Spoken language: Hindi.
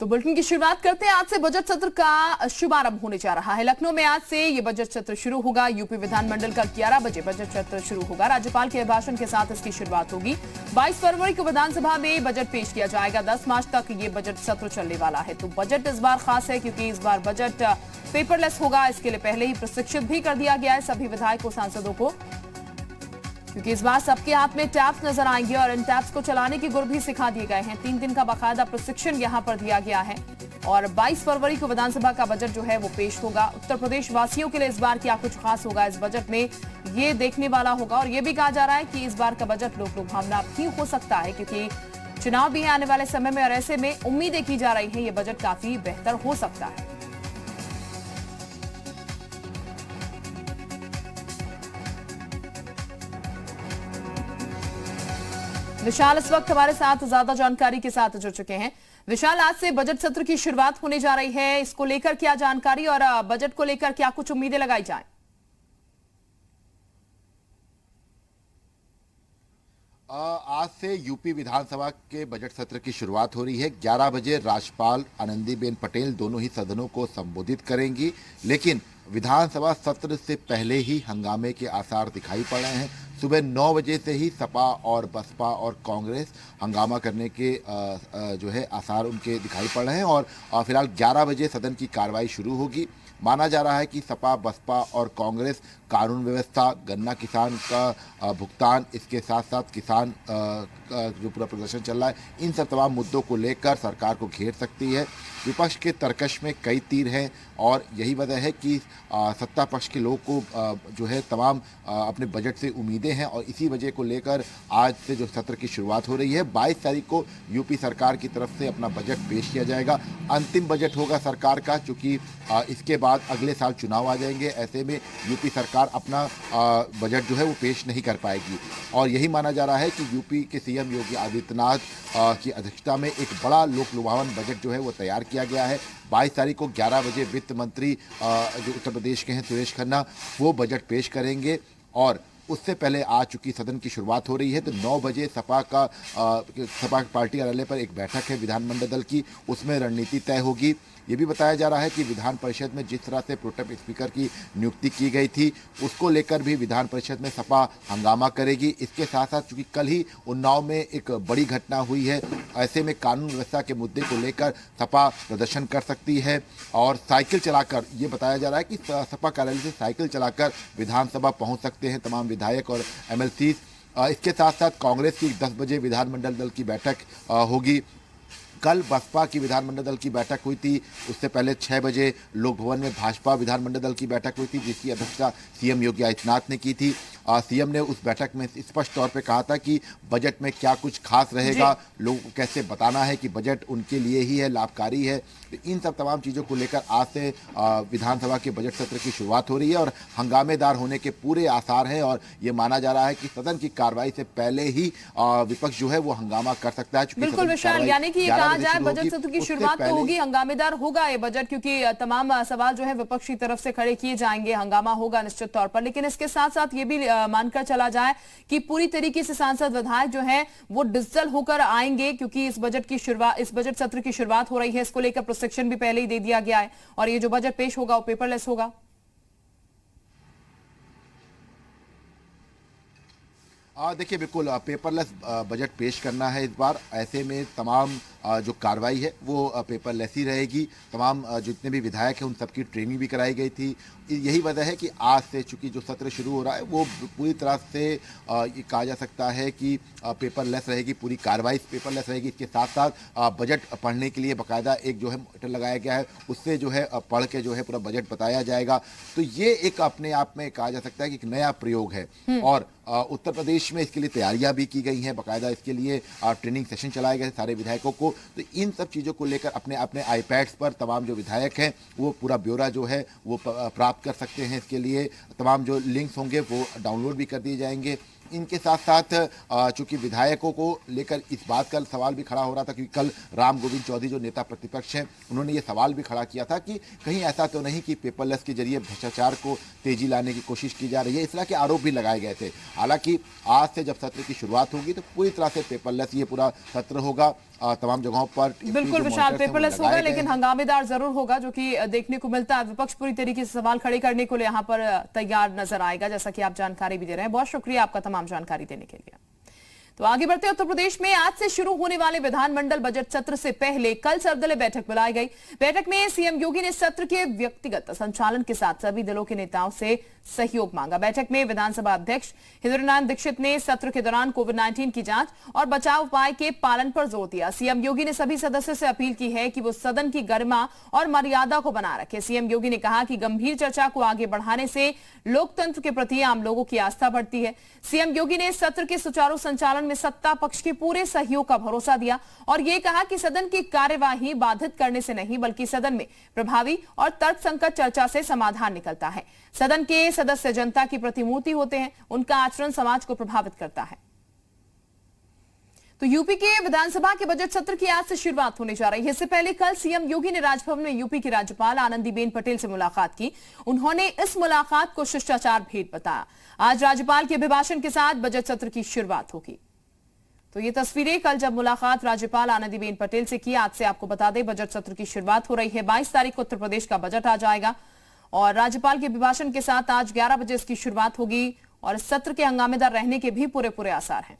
तो बुलेटिन की शुरुआत करते हैं। आज से बजट सत्र का शुभारंभ होने जा रहा है। लखनऊ में आज से ये बजट सत्र शुरू होगा। यूपी विधानमंडल का 11 बजे बजट सत्र शुरू होगा। राज्यपाल के अभिभाषण के साथ इसकी शुरुआत होगी। 22 फरवरी को विधानसभा में बजट पेश किया जाएगा। 10 मार्च तक ये बजट सत्र चलने वाला है। तो बजट इस बार खास है क्योंकि इस बार बजट पेपरलेस होगा। इसके लिए पहले ही प्रशिक्षित भी कर दिया गया है सभी विधायकों सांसदों को, क्योंकि इस बार सबके हाथ में टैब्स नजर आएंगे और इन टैब्स को चलाने के गुर भी सिखा दिए गए हैं। 3 दिन का बाकायदा प्रशिक्षण यहां पर दिया गया है और 22 फरवरी को विधानसभा का बजट जो है वो पेश होगा। उत्तर प्रदेश वासियों के लिए इस बार क्या कुछ खास होगा इस बजट में, ये देखने वाला होगा। और ये भी कहा जा रहा है कि इस बार का बजट लोक लुभावना भी हो सकता है क्योंकि चुनाव भी है आने वाले समय में और ऐसे में उम्मीदें की जा रही है ये बजट काफी बेहतर हो सकता है। विशाल इस वक्त हमारे साथ ज्यादा जानकारी के साथ जुड़ चुके हैं। विशाल, आज से बजट सत्र की शुरुआत होने जा रही है, इसको लेकर क्या जानकारी और बजट को लेकर क्या कुछ उम्मीदें लगाई जाएं? आज से यूपी विधानसभा के बजट सत्र की शुरुआत हो रही है। 11 बजे राज्यपाल आनंदीबेन पटेल दोनों ही सदनों को संबोधित करेंगी, लेकिन विधानसभा सत्र से पहले ही हंगामे के आसार दिखाई पड़ रहे हैं। सुबह 9 बजे से ही सपा और बसपा और कांग्रेस हंगामा करने के जो है आसार उनके दिखाई पड़ रहे हैं और फिलहाल 11 बजे सदन की कार्रवाई शुरू होगी। माना जा रहा है कि सपा, बसपा और कांग्रेस कानून व्यवस्था, गन्ना किसान का भुगतान, इसके साथ साथ किसान जो पूरा प्रदर्शन चल रहा है, इन सब तमाम मुद्दों को लेकर सरकार को घेर सकती है। विपक्ष के तर्कश में कई तीर हैं और यही वजह है कि सत्ता पक्ष के लोग को जो है तमाम अपने बजट से उम्मीदें हैं और इसी वजह को लेकर आज से जो सत्र की शुरुआत हो रही है। 22 तारीख को यूपी सरकार की तरफ से अपना बजट पेश किया जाएगा। अंतिम बजट होगा सरकार का, चूँकि इसके बाद अगले साल चुनाव आ जाएंगे। ऐसे में यूपी सरकार अपना बजट जो है वो पेश नहीं कर पाएगी और यही माना जा रहा है कि यूपी के सीएम योगी आदित्यनाथ की अध्यक्षता में एक बड़ा लोक लुभावन बजट जो है वो तैयार किया गया है। 22 तारीख को 11 बजे वित्त मंत्री जो उत्तर प्रदेश के हैं सुरेश खन्ना, वो बजट पेश करेंगे और उससे पहले आ चुकी सदन की शुरुआत हो रही है। तो 9 बजे सपा पार्टी कार्यालय पर एक बैठक है विधानमंडल दल की, उसमें रणनीति तय होगी। ये भी बताया जा रहा है कि विधान परिषद में जिस तरह से प्रोटेम स्पीकर की नियुक्ति की गई थी उसको लेकर भी विधान परिषद में सपा हंगामा करेगी। इसके साथ साथ चूंकि कल ही उन्नाव में एक बड़ी घटना हुई है, ऐसे में कानून व्यवस्था के मुद्दे को लेकर सपा प्रदर्शन कर सकती है और साइकिल चलाकर, ये बताया जा रहा है कि सपा कार्यालय से साइकिल चलाकर विधानसभा पहुँच सकते हैं तमाम विधायक और MLC। इसके साथ साथ कांग्रेस की 10 बजे विधानमंडल दल की बैठक होगी। कल बसपा की विधानमंडल दल की बैठक हुई थी, उससे पहले 6 बजे लोक भवन में भाजपा विधानमंडल दल की बैठक हुई थी जिसकी अध्यक्षता सीएम योगी आदित्यनाथ ने की थी। सीएम ने उस बैठक में स्पष्ट तौर पे कहा था कि बजट में क्या कुछ खास रहेगा, लोगों को कैसे बताना है कि बजट उनके लिए ही है, लाभकारी है। तो इन सब तमाम चीज़ों को लेकर आज से विधानसभा के बजट सत्र की शुरुआत हो रही है और हंगामेदार होने के पूरे आसार हैं और ये माना जा रहा है कि सदन की कार्रवाई से पहले ही विपक्ष जो है वो हंगामा कर सकता है। बिल्कुल विशाल, यानी कि कहा जाए बजट सत्र की शुरुआत तो होगी, हंगामेदार होगा ये बजट क्योंकि तमाम सवाल जो है विपक्ष की तरफ से खड़े किए जाएंगे, हंगामा होगा निश्चित तौर पर। लेकिन इसके साथ साथ ये भी मानकर चला जाए कि पूरी तरीके से सांसद विधायक जो है वो डिजिटल होकर आएंगे क्योंकि इस बजट सत्र की शुरुआत हो रही है। इसको लेकर प्रशिक्षण भी पहले ही दे दिया गया है और ये जो बजट पेश होगा वो पेपरलेस होगा। देखिए, बिल्कुल पेपरलेस बजट पेश करना है इस बार। ऐसे में तमाम जो कार्रवाई है वो पेपरलेस ही रहेगी। तमाम जितने भी विधायक हैं उन सबकी ट्रेनिंग भी कराई गई थी। यही वजह है कि आज से चूंकि जो सत्र शुरू हो रहा है वो पूरी तरह से ये कहा जा सकता है कि पेपरलेस रहेगी, पूरी कार्रवाई पेपरलेस रहेगी। इसके साथ साथ बजट पढ़ने के लिए बाकायदा एक जो है मॉनिटर लगाया गया है, उससे जो है पढ़ के जो है पूरा बजट बताया जाएगा। तो ये एक अपने आप में कहा जा सकता है कि एक नया प्रयोग है और उत्तर प्रदेश में इसके लिए तैयारियां भी की गई हैं। बाकायदा इसके लिए ट्रेनिंग सेशन चलाए गए सारे विधायकों को। तो इन सब चीज़ों को लेकर अपने अपने आईपैड्स पर तमाम जो विधायक हैं वो पूरा ब्यौरा जो है वो प्राप्त कर सकते हैं। इसके लिए तमाम जो लिंक्स होंगे वो डाउनलोड भी कर दिए जाएंगे। इनके साथ साथ चूंकि विधायकों को लेकर इस बात का सवाल भी खड़ा हो रहा था क्योंकि कल राम गोविंद चौधरी जो नेता प्रतिपक्ष हैं उन्होंने ये सवाल भी खड़ा किया था कि कहीं ऐसा तो नहीं कि पेपरलेस के जरिए भ्रष्टाचार को तेजी लाने की कोशिश की जा रही है। इस तरह के आरोप भी लगाए गए थे। हालांकि आज से जब सत्र की शुरुआत होगी तो पूरी तरह से पेपरलेस ये पूरा सत्र होगा। तमाम जगहों पर बिल्कुल विशाल पेपरलेस होगा, लेकिन हंगामेदार जरूर होगा, जो कि देखने को मिलता है। विपक्ष पूरी तरीके से सवाल खड़े करने को लिए यहाँ पर तैयार नजर आएगा, जैसा कि आप जानकारी भी दे रहे हैं। बहुत शुक्रिया आपका तमाम जानकारी देने के लिए। तो आगे बढ़ते उत्तर प्रदेश में आज से शुरू होने वाले विधानमंडल बजट सत्र से पहले कल सर्वदलीय बैठक बुलाई गई। बैठक में सीएम योगी ने सत्र के व्यक्तिगत संचालन के साथ सभी दलों के नेताओं से सहयोग मांगा। बैठक में विधानसभा अध्यक्ष हृदयनारायण दीक्षित ने सत्र के दौरान कोविड-19 की जांच और बचाव उपाय के पालन पर जोर दिया। सीएम योगी ने सभी सदस्यों से अपील की है कि वो सदन की गरिमा और मर्यादा को बनाए रखे। सीएम योगी ने कहा कि गंभीर चर्चा को आगे बढ़ाने से लोकतंत्र के प्रति आम लोगों की आस्था बढ़ती है। सीएम योगी ने सत्र के सुचारू संचालन में सत्ता पक्ष के पूरे सहयोग का भरोसा दिया और ये कहा कि सदन की कार्यवाही बाधित करने से नहीं, बल्कि सदन में प्रभावी और तर्कसंगत चर्चा से समाधान निकलता है। सदन के सदस्य जनता की प्रतिमूर्ति होते हैं, उनका आचरण समाज को प्रभावित करता है। तो यूपी के विधानसभा के बजट सत्र की आज से शुरुआत होने जा रही है। इससे पहले कल सीएम योगी ने राजभवन में यूपी की राज्यपाल आनंदीबेन पटेल से मुलाकात की। उन्होंने इस मुलाकात को शिष्टाचार भेंट बताया। आज राज्यपाल के अभिभाषण के साथ बजट सत्र की शुरुआत होगी। तो ये तस्वीरें कल जब मुलाकात राज्यपाल आनंदीबेन पटेल से की। आज से आपको बता दें बजट सत्र की शुरुआत हो रही है। 22 तारीख को उत्तर प्रदेश का बजट आ जाएगा और राज्यपाल के अभिभाषण के साथ आज 11 बजे इसकी शुरुआत होगी और सत्र के हंगामेदार रहने के भी पूरे आसार हैं।